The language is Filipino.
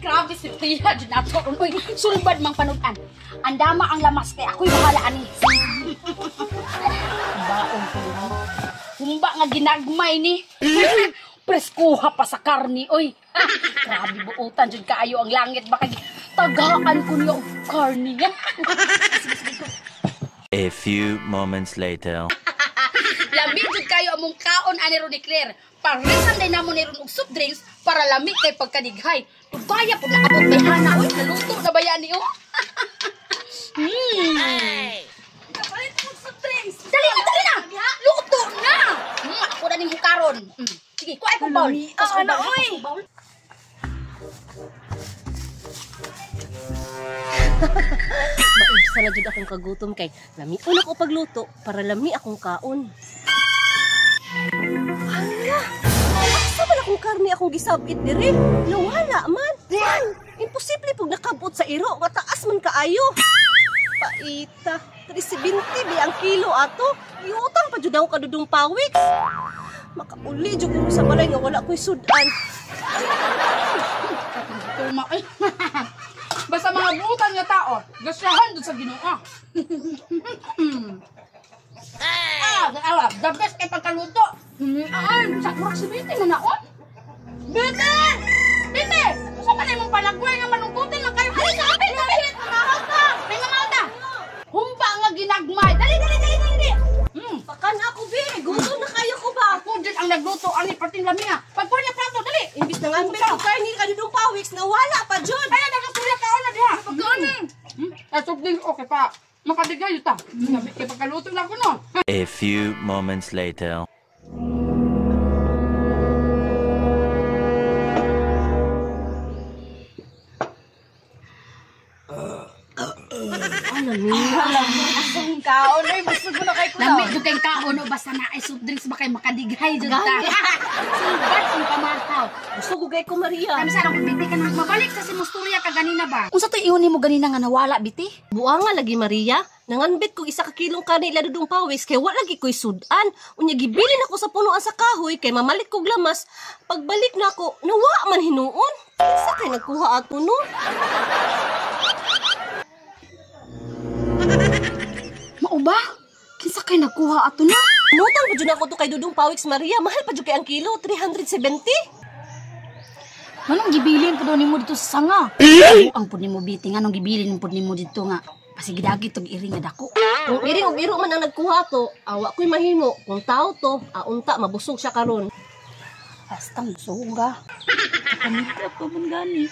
Grabe si Priya, dyan ato. Uy, sulbad mang panudan. Andama ang lamas, kaya ako'y bahala ani. Baon ko na. Humba nga ginagmay ni. Preskuha pa sa karni, oy. Grabe buutan, dyan kaayo ang langit. Baka tagaan ko niya ang karni. A few moments later. Lami dyan kayo among kaon ani ron ni Claire. Parisan din namo ni ron og soft drinks para lami kay pagkadighay. Tugaya po naabot may hana, oy. Naluto na ba yan ni, oh? Kapalit mo soft drinks. Dali na! Luto na! Ako na ning hukaron. Sige, kuha ko bowl. Ano, oy? Maibsa na jud akong kagutom kay lami una ko pagluto para lami akong kaon. Hala, asa man akong karne akong gisabit diri? Nawala man. Imposible pug nakabot sa iro nga taas man kaayo. Paita, 370 bi ang kilo ato. Iutang pa jud ako kadudong pawik. Makauli jud ko sa balay nga wala ko'y sudan. Basta mga butan nga tao, gasyahan doon sa Ginoo. The best kay pagkaluto. Sa proximity mo na, oh. Bete! Bete! Gusto ka na yung palagway nga manungkutin lang kayo. Ay, sabi! Mamahal ka! May mamahal ka! Humba nga ginagmay. Dali! Pakan ako bi, gutom na kayo ko ba? Ako dyan ang nagluto, ani pating lamia. Pagpuan niya plato, dali! Imbis na nga ko karne kadudong pawiks nawala pa jud. Kaya nagkasurya ka na diha. Pagkaan okay pa. Makadigay yun ta. Kaya pagkaluto lang ko, no? A few moments later. Ano niya? Asong kaon, ay gusto ko na kay kulaw. Lamig yung kayong kaon, o basta na ay soft drinks ba kayo makadighay dyan ta. Sulbat yung pamataw. Gusto ko gay ko Maria. Kami sarang kung biti ka na mabalik sa simusturya ka ganina ba? Kung sa to iunin mo ganina nga nawala, biti? Buang nga lagi Maria. Nanganbit ko isa ka kilong kanin ladudong pawis kay wala lagi ko'y sudan. Unya gibilin ako sa punuan sa kahoy kay mamalik kog lamas. Pagbalik na ako, nawa man hinuon. Kinsa kay nagkuha ato no? Mauba? Kinsa kay nagkuha ato na? Nutang pa dyan ako to kay Dudong Pawiks Maria. Mahal pa dyan kay ang kilo, 370. Anong gibilin po ni mo dito sa sanga? Ang po ni mo biting, anong gibilin po ni mo dito nga? Pasigidagi itong iring nga dako. Kung iring o iro man ang nagkuha to, awa ko'y mahimo. Kung tao to, unta, mabusog siya karon. Basta musuga. Kapanita pa man gani.